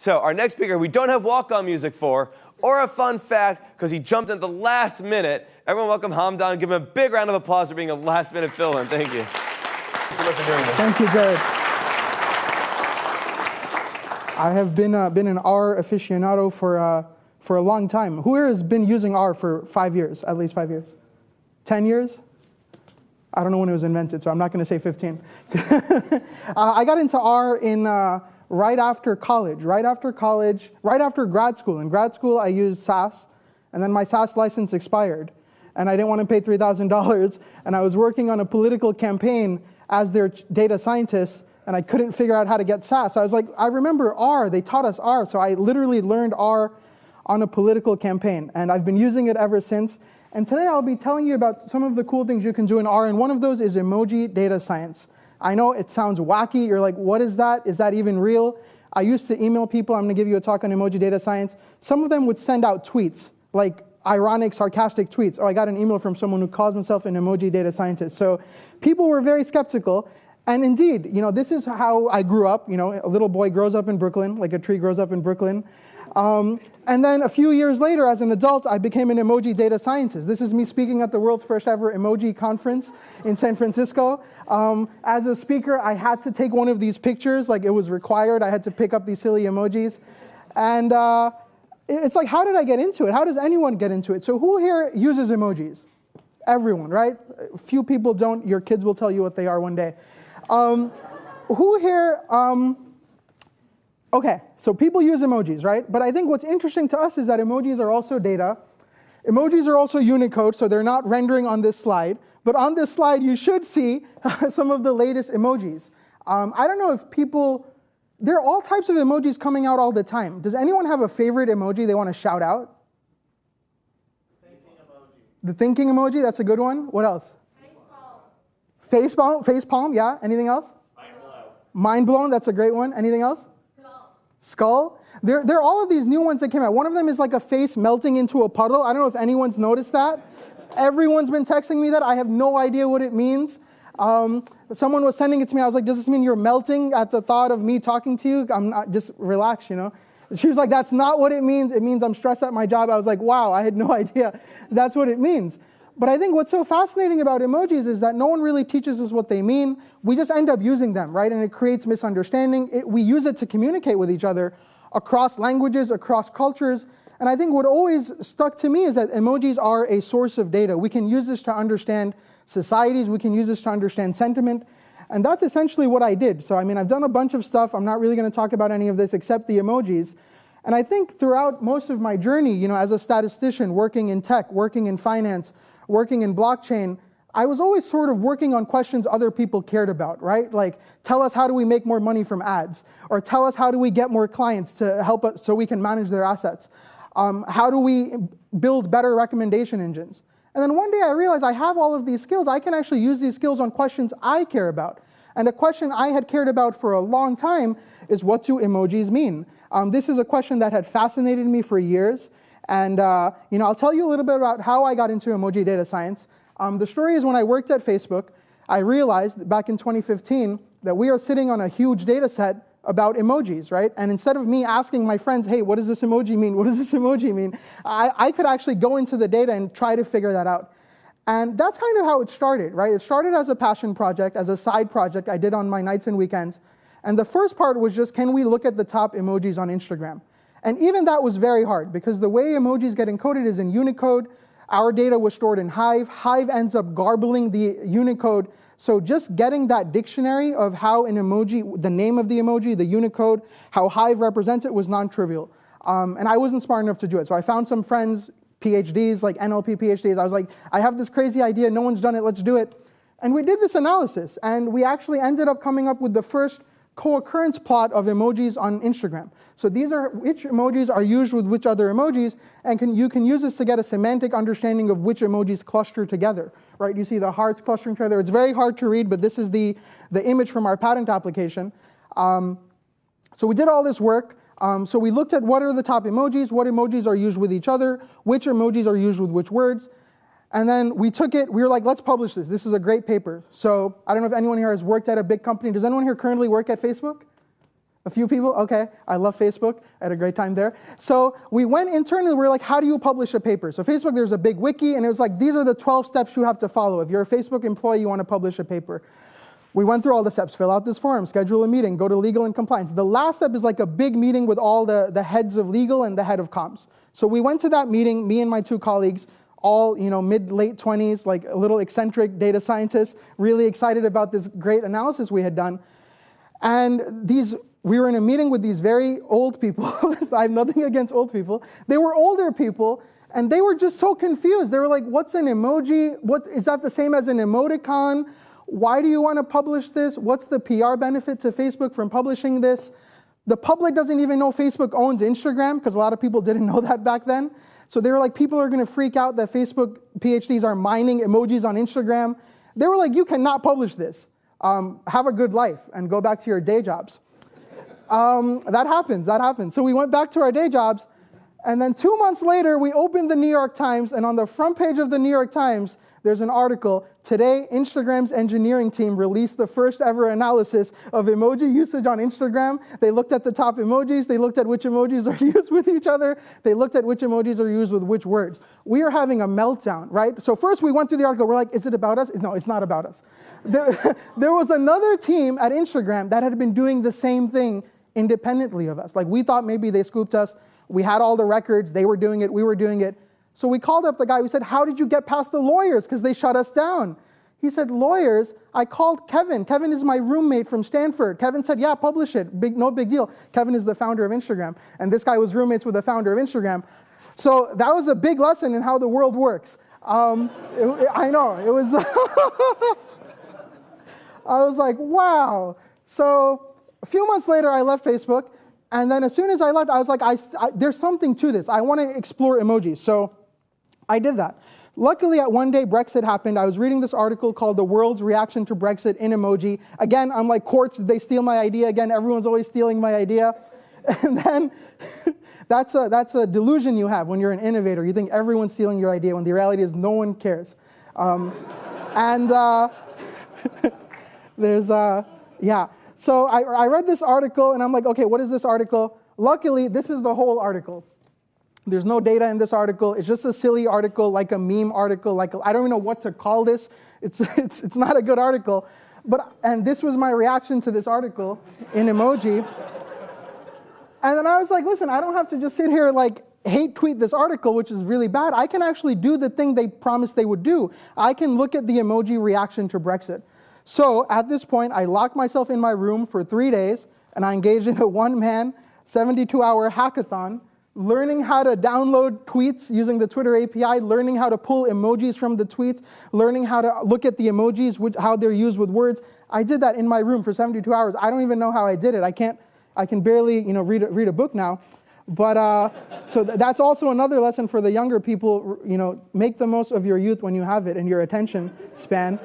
So our next speaker, we don't have walk-on music for, or a fun fact, because he jumped at the last minute. Everyone welcome Hamdan. Give him a big round of applause for being a last-minute fill-in. Thank you. Thanks so much for doing this. Thank you, Jared. I have been an R aficionado for a long time. Who here has been using R for 5 years, at least 5 years? 10 years? I don't know when it was invented, so I'm not going to say 15. I got into R in right after college, right after grad school. In grad school, I used SAS, and then my SAS license expired, and I didn't want to pay $3,000, and I was working on a political campaign as their data scientist, and I couldn't figure out how to get SAS. I was like, I remember R, they taught us R, so I literally learned R on a political campaign, and I've been using it ever since. And today I'll be telling you about some of the cool things you can do in R, and one of those is Emoji Data Science. I know it sounds wacky, you're like, what is that? Is that even real? I used to email people, I'm gonna give you a talk on Emoji Data Science. Some of them would send out tweets, like ironic, sarcastic tweets. Oh, I got an email from someone who calls himself an Emoji Data Scientist. So people were very skeptical. And indeed, this is how I grew up. A little boy grows up in Brooklyn, like a tree grows up in Brooklyn. And then a few years later, as an adult, I became an emoji data scientist. This is me speaking at the world's first ever emoji conference in San Francisco. As a speaker, I had to take one of these pictures, like it was required. I had to pick up these silly emojis. And it's like, how did I get into it? How does anyone get into it? So who here uses emojis? Everyone, right? A few people don't. Your kids will tell you what they are one day. Who here... Okay, so people use emojis, right? But I think what's interesting to us is that emojis are also data. Emojis are also Unicode, so they're not rendering on this slide. But on this slide, you should see some of the latest emojis. I don't know if people... There are all types of emojis coming out all the time. Does anyone have a favorite emoji they want to shout out? Thinking emoji. The thinking emoji, that's a good one. What else? Facepalm. Facepalm, yeah. Anything else? Mind blown. Mind blown, that's a great one. Anything else? Skull. There are all of these new ones that came out. One of them is like a face melting into a puddle. I don't know if anyone's noticed that. Everyone's been texting me that. I have no idea what it means. Someone was sending it to me. I was like, does this mean you're melting at the thought of me talking to you? I'm not, just relax, She was like, that's not what it means. It means I'm stressed at my job. I was like, wow, I had no idea that's what it means. But I think what's so fascinating about emojis is that no one really teaches us what they mean. We just end up using them, right? And it creates misunderstanding. We use it to communicate with each other across languages, across cultures. And I think what always stuck to me is that emojis are a source of data. We can use this to understand societies. We can use this to understand sentiment. And that's essentially what I did. So, I've done a bunch of stuff. I'm not really going to talk about any of this except the emojis. And I think throughout most of my journey, as a statistician, working in tech, working in finance, working in blockchain, I was always sort of working on questions other people cared about, right? Like, tell us how do we make more money from ads? Or tell us how do we get more clients to help us so we can manage their assets? How do we build better recommendation engines? And then one day I realized I have all of these skills. I can actually use these skills on questions I care about. And a question I had cared about for a long time is, what do emojis mean? This is a question that had fascinated me for years. And I'll tell you a little bit about how I got into emoji data science. The story is when I worked at Facebook, I realized back in 2015 that we are sitting on a huge data set about emojis, right? And instead of me asking my friends, hey, what does this emoji mean? What does this emoji mean? I could actually go into the data and try to figure that out. And that's kind of how it started, right? It started as a passion project, as a side project I did on my nights and weekends. And the first part was just, can we look at the top emojis on Instagram? And even that was very hard, because the way emojis get encoded is in Unicode. Our data was stored in Hive. Hive ends up garbling the Unicode. So just getting that dictionary of how an emoji, the name of the emoji, the Unicode, how Hive represents it was non-trivial. And I wasn't smart enough to do it. So I found some friends, PhDs, like NLP PhDs. I was like, I have this crazy idea. No one's done it. Let's do it. And we did this analysis. And we actually ended up coming up with the first co-occurrence plot of emojis on Instagram. So these are which emojis are used with which other emojis, and you can use this to get a semantic understanding of which emojis cluster together, right? You see the hearts clustering together. It's very hard to read, but this is the image from our patent application. So we did all this work. So we looked at what are the top emojis, what emojis are used with each other, which emojis are used with which words. And then we took it, we were like, let's publish this. This is a great paper. So I don't know if anyone here has worked at a big company. Does anyone here currently work at Facebook? A few people? Okay. I love Facebook. I had a great time there. So we went internally. We were like, how do you publish a paper? So Facebook, there's a big wiki, and it was like, these are the 12 steps you have to follow. If you're a Facebook employee, you want to publish a paper. We went through all the steps, fill out this form, schedule a meeting, go to legal and compliance. The last step is like a big meeting with all the heads of legal and the head of comms. So we went to that meeting, me and my 2 colleagues, all mid-late 20s, like a little eccentric data scientists, really excited about this great analysis we had done. And we were in a meeting with these very old people. I have nothing against old people. They were older people, and they were just so confused. They were like, what's an emoji? What is that the same as an emoticon? Why do you want to publish this? What's the PR benefit to Facebook from publishing this? The public doesn't even know Facebook owns Instagram, because a lot of people didn't know that back then. So they were like, people are going to freak out that Facebook PhDs are mining emojis on Instagram. They were like, you cannot publish this. Have a good life and go back to your day jobs. That happens. So we went back to our day jobs, and then 2 months later, we opened the New York Times, and on the front page of the New York Times, there's an article, today Instagram's engineering team released the first ever analysis of emoji usage on Instagram. They looked at the top emojis, they looked at which emojis are used with each other, they looked at which emojis are used with which words. We are having a meltdown, right? So first we went through the article, we're like, is it about us? No, it's not about us. There was another team at Instagram that had been doing the same thing independently of us. Like, we thought maybe they scooped us. We had all the records, they were doing it, we were doing it. So we called up the guy, we said, how did you get past the lawyers? Because they shut us down. He said, lawyers? I called Kevin. Kevin is my roommate from Stanford. Kevin said, yeah, publish it. No big deal. Kevin is the founder of Instagram. And this guy was roommates with the founder of Instagram. So that was a big lesson in how the world works. I know, it was, I was like, wow. So a few months later, I left Facebook. And then as soon as I left, I was like, there's something to this. I want to explore emojis. So I did that. Luckily, at one day, Brexit happened. I was reading this article called The World's Reaction to Brexit in Emoji. Again, I'm like, courts, did they steal my idea? Again, everyone's always stealing my idea. And then that's a delusion you have when you're an innovator. You think everyone's stealing your idea when the reality is no one cares. Yeah. So I read this article, and I'm like, okay, what is this article? Luckily, this is the whole article. There's no data in this article. It's just a silly article, like a meme article. I don't even know what to call this. It's not a good article. And this was my reaction to this article in emoji. And then I was like, listen, I don't have to just sit here like hate tweet this article, which is really bad. I can actually do the thing they promised they would do. I can look at the emoji reaction to Brexit. So at this point, I locked myself in my room for 3 days, and I engaged in a one-man, 72-hour hackathon, learning how to download tweets using the Twitter API, learning how to pull emojis from the tweets, learning how to look at the emojis, how they're used with words. I did that in my room for 72 hours. I don't even know how I did it. I can barely read a book now. But so that's also another lesson for the younger people. Make the most of your youth when you have it and your attention span.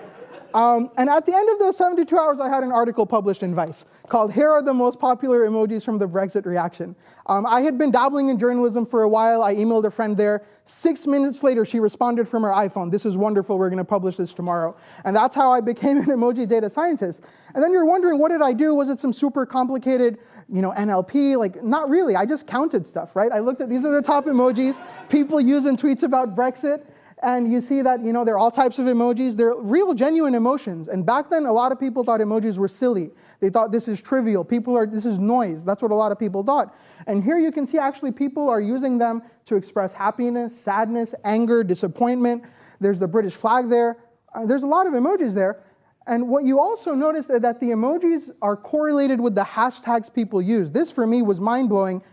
And at the end of those 72 hours, I had an article published in Vice called "Here are the most popular emojis from the Brexit reaction." I had been dabbling in journalism for a while. I emailed a friend there. 6 minutes later, she responded from her iPhone. "This is wonderful. We're going to publish this tomorrow." And that's how I became an emoji data scientist. And then you're wondering, what did I do? Was it some super complicated, NLP? Like, not really. I just counted stuff, right? I looked at, these are the top emojis people use in tweets about Brexit. And you see that, there are all types of emojis. They're real, genuine emotions. And back then, a lot of people thought emojis were silly. They thought this is trivial. This is noise. That's what a lot of people thought. And here you can see, actually, people are using them to express happiness, sadness, anger, disappointment. There's the British flag there. There's a lot of emojis there. And what you also notice is that the emojis are correlated with the hashtags people use. This, for me, was mind-blowing.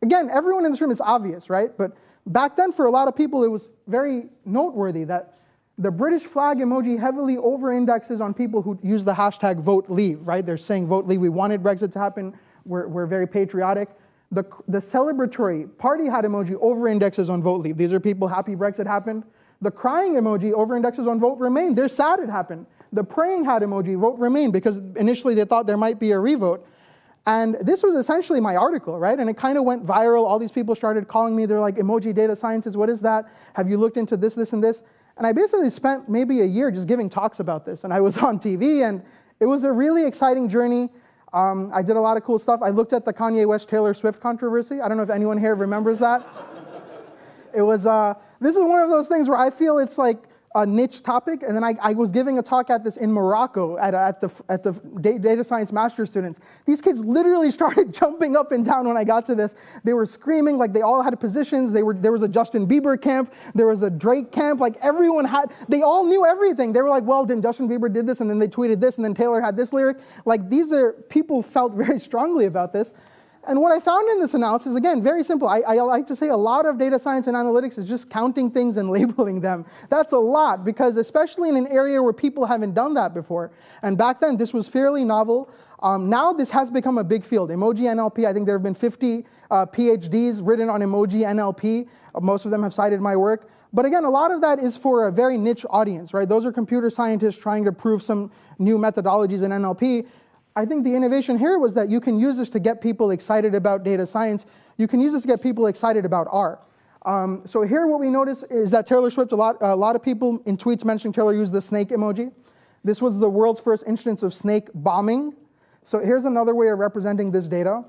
Again, everyone in this room is obvious, right? But back then, for a lot of people, it was very noteworthy that the British flag emoji heavily over-indexes on people who use the hashtag vote leave, right? They're saying vote leave. We wanted Brexit to happen. We're very patriotic. The celebratory party hat emoji over-indexes on vote leave. These are people happy Brexit happened. The crying emoji over-indexes on vote remain. They're sad it happened. The praying hat emoji, vote remain, because initially they thought there might be a revote. And this was essentially my article, right? And it kind of went viral. All these people started calling me. They're like, "Emoji data scientist, what is that? Have you looked into this, this, and this?" And I basically spent maybe a year just giving talks about this. And I was on TV, and it was a really exciting journey. I did a lot of cool stuff. I looked at the Kanye West Taylor Swift controversy. I don't know if anyone here remembers that. It was, this is one of those things where I feel it's like a niche topic, and then I was giving a talk at this in Morocco at the data science master students. These kids literally started jumping up and down when I got to this. They were screaming, like they all had positions. There was a Justin Bieber camp, there was a Drake camp, like they all knew everything. They were like, well, then Justin Bieber did this, and then they tweeted this, and then Taylor had this lyric. Like people felt very strongly about this. And what I found in this analysis, again, very simple. I like to say a lot of data science and analytics is just counting things and labeling them. That's a lot, because especially in an area where people haven't done that before. And back then, this was fairly novel. Now this has become a big field. Emoji NLP, I think there have been 50 PhDs written on emoji NLP. Most of them have cited my work. But again, a lot of that is for a very niche audience, right? Those are computer scientists trying to prove some new methodologies in NLP. I think the innovation here was that you can use this to get people excited about data science. You can use this to get people excited about R. So here what we notice is that Taylor Swift, a lot of people in tweets mentioning Taylor used the snake emoji. This was the world's first instance of snake bombing. So here's another way of representing this data,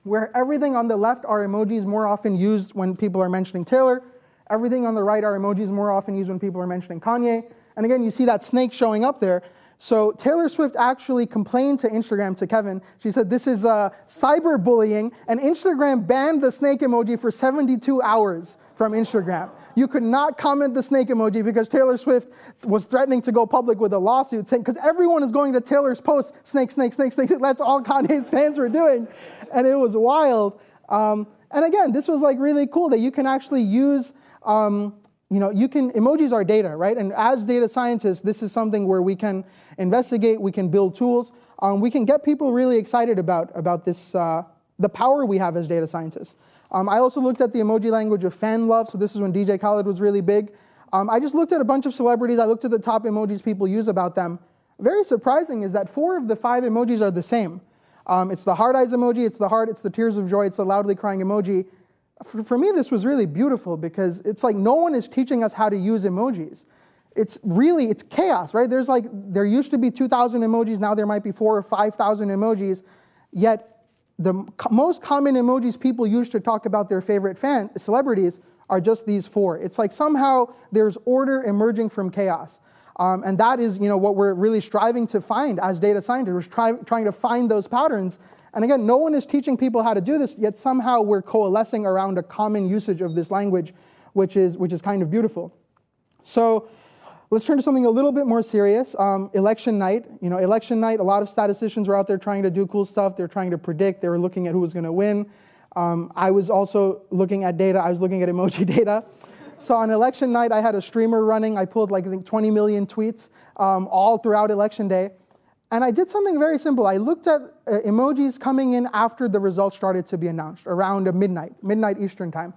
where everything on the left are emojis more often used when people are mentioning Taylor. Everything on the right are emojis more often used when people are mentioning Kanye. And again, you see that snake showing up there. So Taylor Swift actually complained to Instagram, to Kevin. She said, this is cyberbullying, and Instagram banned the snake emoji for 72 hours from Instagram. You could not comment the snake emoji because Taylor Swift was threatening to go public with a lawsuit, saying, because everyone is going to Taylor's post, snake, snake, snake, snake. That's all Kanye's fans were doing, and it was wild. And again, this was like really cool that you can actually use emojis are data, right? And as data scientists, this is something where we can investigate, we can build tools, we can get people really excited about this, the power we have as data scientists. I also looked at the emoji language of fan love, so this is when DJ Khaled was really big. I just looked at a bunch of celebrities, I looked at the top emojis people use about them. Very surprising is that 4 of the 5 emojis are the same. It's the heart eyes emoji, it's the heart, it's the tears of joy, it's the loudly crying emoji. For me, this was really beautiful because it's like no one is teaching us how to use emojis. It's chaos, right? There used to be 2,000 emojis, now there might be 4,000 or 5,000 emojis, yet the most common emojis people use to talk about their favorite celebrities are just these 4. It's like somehow there's order emerging from chaos. And that is what we're really striving to find as data scientists. We're trying to find those patterns. And again, no one is teaching people how to do this, yet somehow we're coalescing around a common usage of this language, which is kind of beautiful. So let's turn to something a little bit more serious. Election night. Election night, a lot of statisticians were out there trying to do cool stuff. They're trying to predict. They were looking at who was going to win. I was also looking at data. I was looking at emoji data. So on election night, I had a streamer running. I pulled I think 20 million tweets all throughout election day. And I did something very simple. I looked at emojis coming in after the results started to be announced, around midnight Eastern time.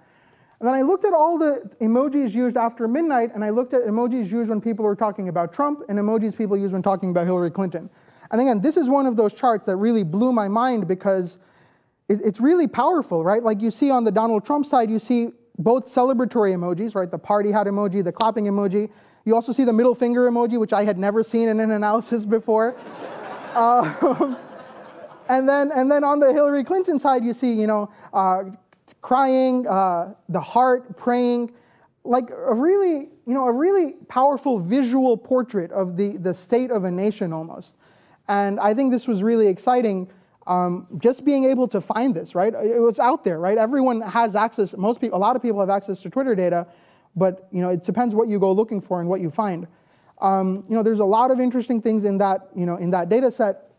And then I looked at all the emojis used after midnight, and I looked at emojis used when people were talking about Trump, and emojis people used when talking about Hillary Clinton. And again, this is one of those charts that really blew my mind because it's really powerful, right? Like you see on the Donald Trump side, you see both celebratory emojis, right? The party hat emoji, the clapping emoji. You also see the middle finger emoji, which I had never seen in an analysis before. And then on the Hillary Clinton side, you see, crying, the heart, praying, like a really powerful visual portrait of the state of a nation almost. And I think this was really exciting, just being able to find this, right? It was out there, right? Everyone has access, a lot of people have access to Twitter data, but it depends what you go looking for and what you find. There's a lot of interesting things in that, in that data set.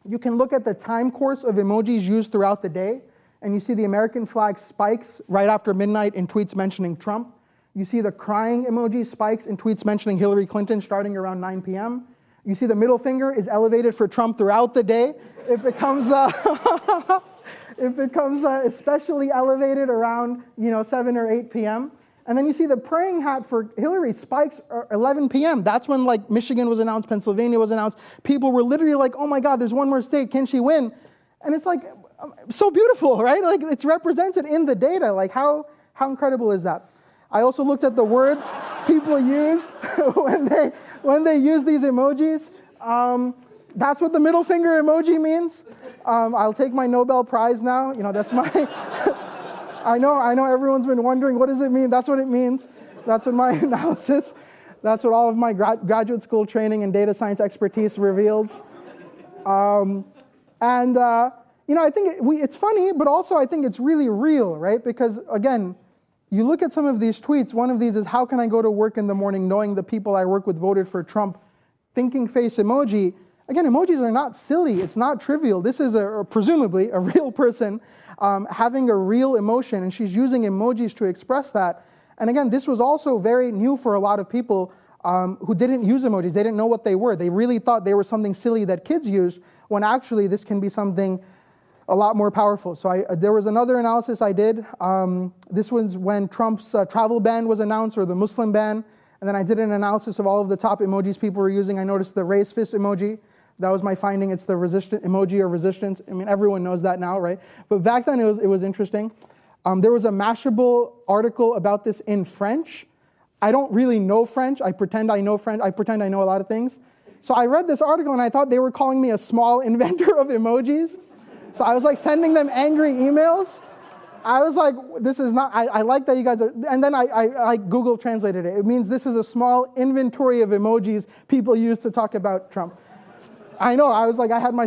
You can look at the time course of emojis used throughout the day, and you see the American flag spikes right after midnight in tweets mentioning Trump. You see the crying emoji spikes in tweets mentioning Hillary Clinton starting around 9 p.m. You see the middle finger is elevated for Trump throughout the day. It becomes especially elevated around 7 or 8 p.m. And then you see the praying hat for Hillary spikes 11 p.m. That's when Michigan was announced, Pennsylvania was announced. People were literally like, oh my God, there's one more state, can she win? And it's so beautiful, right? It's represented in the data. How incredible is that? I also looked at the words people use when they use these emojis. That's what the middle finger emoji means. I'll take my Nobel Prize now. That's my... I know everyone's been wondering, what does it mean? That's what it means. That's what my analysis, that's what all of my graduate school training and data science expertise reveals. I think it's funny, but also I think it's really real, right? Because again, you look at some of these tweets, one of these is, how can I go to work in the morning knowing the people I work with voted for Trump? Thinking face emoji. Again, emojis are not silly, it's not trivial. This is presumably a real person having a real emotion, and she's using emojis to express that. And again, this was also very new for a lot of people who didn't use emojis. They didn't know what they were. They really thought they were something silly that kids used, when actually this can be something a lot more powerful. So there was another analysis I did. This was when Trump's travel ban was announced, or the Muslim ban. And then I did an analysis of all of the top emojis people were using. I noticed the raise fist emoji. That was my finding. It's the resistant emoji or resistance. I mean, everyone knows that now, right? But back then it was interesting. There was a Mashable article about this in French. I don't really know French. I pretend I know French. I pretend I know a lot of things. So I read this article and I thought they were calling me a small inventor of emojis. So I was like sending them angry emails. I was like, this is not, I like that you guys are, and then I Google translated it. It means this is a small inventory of emojis people use to talk about Trump. I know, I was like, I had my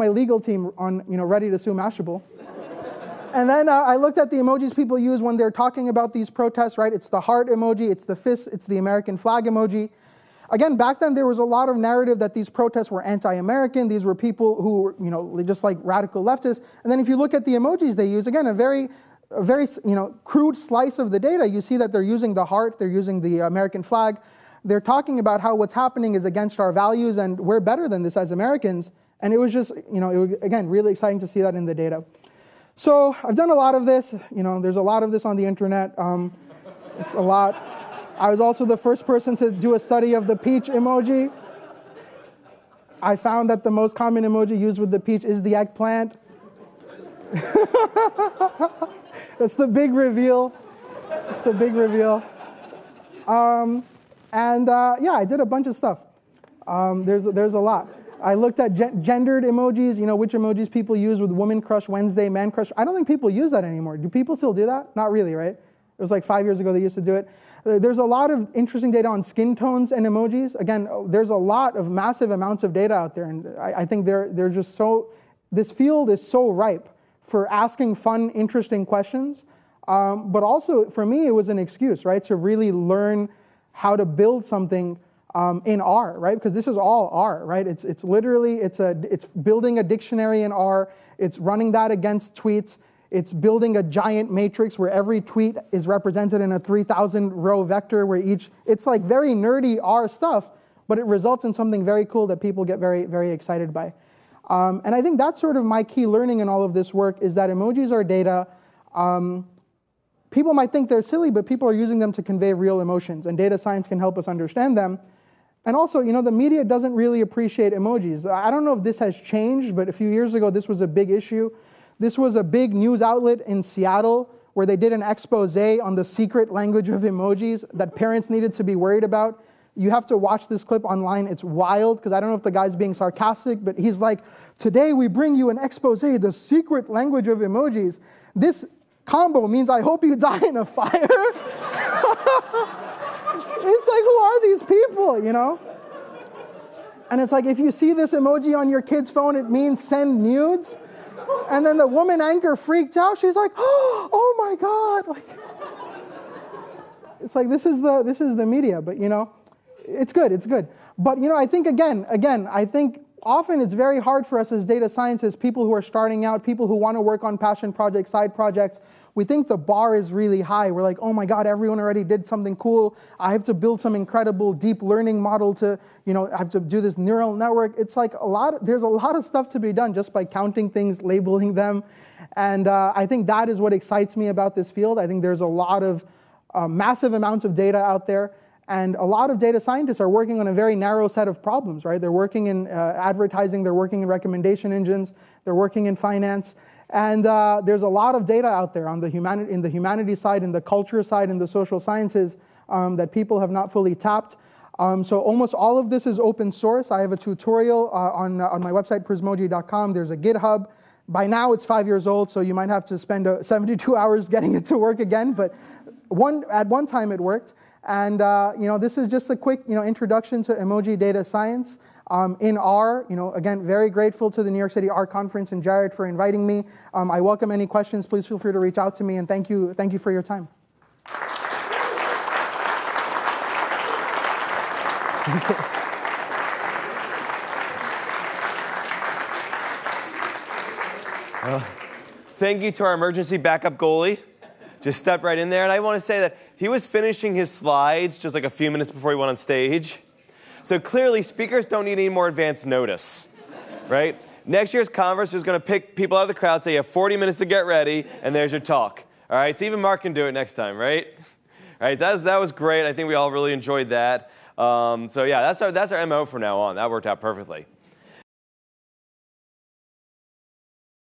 legal team on, ready to sue Mashable. And then I looked at the emojis people use when they're talking about these protests, right? It's the heart emoji, it's the fist, it's the American flag emoji. Again, back then there was a lot of narrative that these protests were anti-American. These were people who were, just like radical leftists. And then if you look at the emojis they use, again, a very crude slice of the data, you see that they're using the heart, they're using the American flag. They're talking about how what's happening is against our values and we're better than this as Americans. And it was just, it was, again, really exciting to see that in the data. So I've done a lot of this. There's a lot of this on the internet. It's a lot. I was also the first person to do a study of the peach emoji. I found that the most common emoji used with the peach is the eggplant. That's the big reveal. That's the big reveal. I did a bunch of stuff. There's a lot. I looked at gendered emojis, which emojis people use with Woman Crush Wednesday, Man Crush. I don't think people use that anymore. Do people still do that? Not really, right? It was like 5 years ago they used to do it. There's a lot of interesting data on skin tones and emojis. Again, there's a lot of massive amounts of data out there, and I think they're just so, this field is so ripe for asking fun, interesting questions. But also, for me, it was an excuse, right, to really learn how to build something in R, right? Because this is all R, right? It's literally, it's building a dictionary in R. It's running that against tweets. It's building a giant matrix where every tweet is represented in a 3,000 row vector where it's like very nerdy R stuff, but it results in something very cool that people get very, very excited by. And I think that's sort of my key learning in all of this work, is that emojis are data. People might think they're silly, but people are using them to convey real emotions, and data science can help us understand them. And also, the media doesn't really appreciate emojis. I don't know if this has changed, but a few years ago, this was a big issue. This was a big news outlet in Seattle where they did an expose on the secret language of emojis that parents needed to be worried about. You have to watch this clip online. It's wild, because I don't know if the guy's being sarcastic, but he's like, today we bring you an expose, the secret language of emojis. This combo means I hope you die in a fire. It's like, who are these people, And it's like, if you see this emoji on your kid's phone, it means send nudes. And then the woman anchor freaked out. She's like, oh my God. It's like, this is the media, but it's good. But I think again, I think often it's very hard for us as data scientists, people who are starting out, people who want to work on passion projects, side projects. We think the bar is really high. We're like, oh my God, everyone already did something cool. I have to build some incredible deep learning model to, I have to do this neural network. It's like there's a lot of stuff to be done just by counting things, labeling them. And I think that is what excites me about this field. I think there's a lot of massive amounts of data out there. And a lot of data scientists are working on a very narrow set of problems, right? They're working in advertising, they're working in recommendation engines, they're working in finance. And there's a lot of data out there on in the humanities side, in the culture side, in the social sciences that people have not fully tapped. So almost all of this is open source. I have a tutorial on my website, prismoji.com. There's a GitHub. By now, it's 5 years old, so you might have to spend 72 hours getting it to work again. But at one time, it worked. And this is just a quick introduction to Emoji Data Science in R. Again, very grateful to the New York City R Conference and Jared for inviting me. I welcome any questions. Please feel free to reach out to me. And thank you for your time. Thank you to our emergency backup goalie. Just stepped right in there. And I want to say that he was finishing his slides just like a few minutes before he went on stage. So clearly, speakers don't need any more advance notice, right? Next year's conference is going to pick people out of the crowd, say you have 40 minutes to get ready, and there's your talk. All right, so even Mark can do it next time, right? All right, that was great. I think we all really enjoyed that. So yeah, that's our MO from now on. That worked out perfectly.